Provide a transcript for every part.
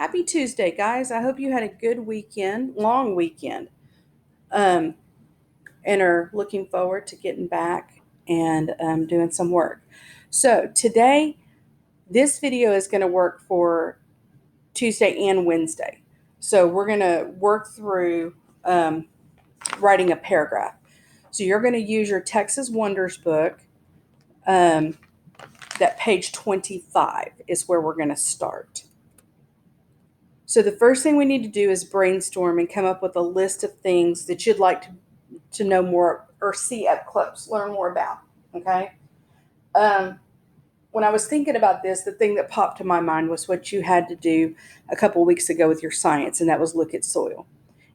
Happy Tuesday, guys. I hope you had a good weekend, long weekend, um, and are looking forward to getting back and doing some work. So, today, this video is going to work for Tuesday and Wednesday. So, we're going to work through writing a paragraph. So, you're going to use your Texas Wonders book. That page 25 is where we're going to start. So the first thing we need to do is brainstorm and come up with a list of things that you'd like to know more or see up close, learn more about. Okay. Um, when I was thinking about this, the thing that popped to my mind was what you had to do a couple of weeks ago with your science, and that was look at soil.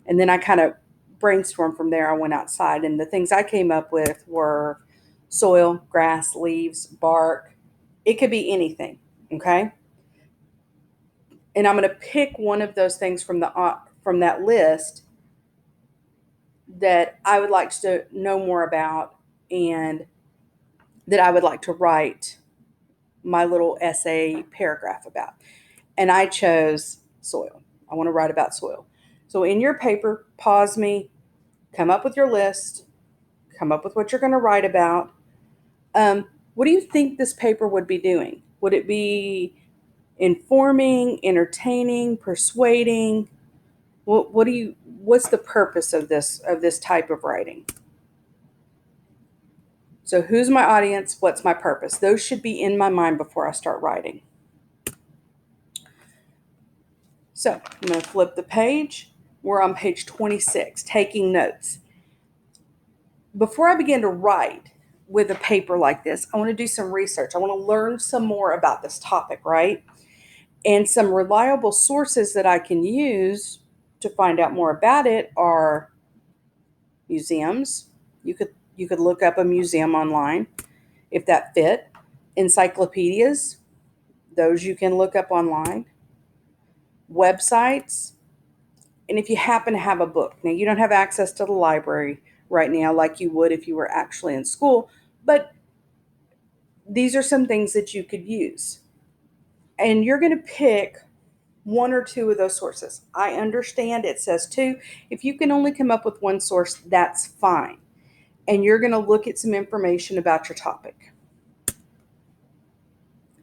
And then I kind of brainstormed from there. I went outside, and the things I came up with were soil, grass, leaves, bark. It could be anything. Okay. And I'm going to pick one of those things from that list that I would like to know more about and that I would like to write my little essay paragraph about. And I chose soil. I want to write about soil. So in your paper, pause me, come up with your list, come up with what you're going to write about. What do you think this paper would be doing? Would it be informing, entertaining, persuading? What's the purpose of this type of writing? So who's my audience? What's my purpose? Those should be in my mind before I start writing. So I'm going to flip the page. We're on page 26, taking notes. Before I begin to write with a paper like this, I want to do some research. I want to learn some more about this topic, right? And some reliable sources that I can use to find out more about it are museums. You could look up a museum online if that fit. Encyclopedias, those you can look up online. Websites, and if you happen to have a book. Now, you don't have access to the library right now like you would if you were actually in school, but these are some things that you could use. And you're going to pick one or two of those sources. I understand it says two. If you can only come up with one source, that's fine. And you're going to look at some information about your topic.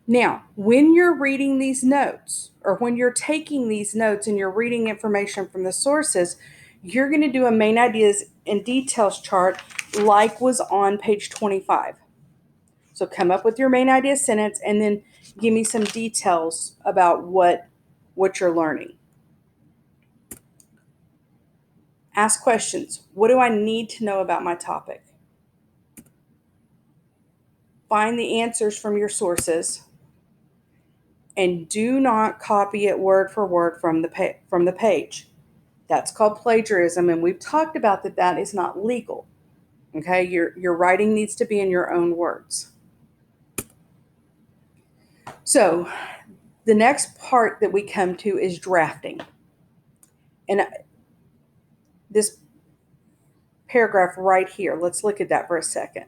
Now, when you're reading these notes or when you're taking these notes and you're reading information from the sources, you're going to do a main ideas and details chart like was on page 25. So come up with your main idea sentence and then give me some details about what you're learning. Ask questions. What do I need to know about my topic? Find the answers from your sources. And do not copy it word for word from the page. That's called plagiarism, and we've talked about that is not legal. Okay, your writing needs to be in your own words. So the next part that we come to is drafting. And this paragraph right here, let's look at that for a second.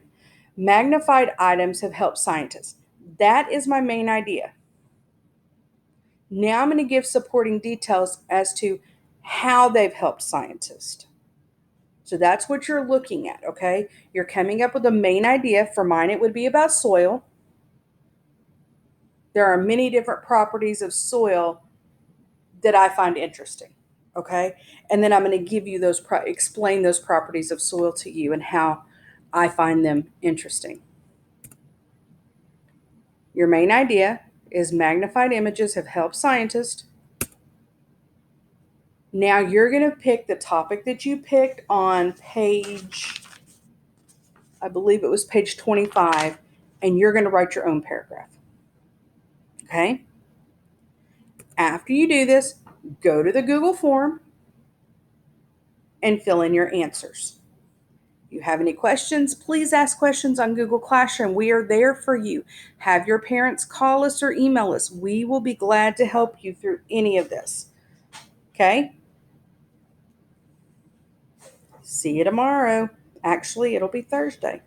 Magnified items have helped scientists. That is my main idea. Now I'm going to give supporting details as to how they've helped scientists. So that's what you're looking at, okay? You're coming up with a main idea. For mine, it would be about soil. There are many different properties of soil that I find interesting, okay? And then I'm going to give you explain those properties of soil to you and how I find them interesting. Your main idea is magnified images have helped scientists. Now you're going to pick the topic that you picked on page, I believe it was page 25, and you're going to write your own paragraph. Okay? After you do this, go to the Google form and fill in your answers. If you have any questions, please ask questions on Google Classroom. We are there for you. Have your parents call us or email us. We will be glad to help you through any of this. Okay? See you tomorrow. Actually, it'll be Thursday.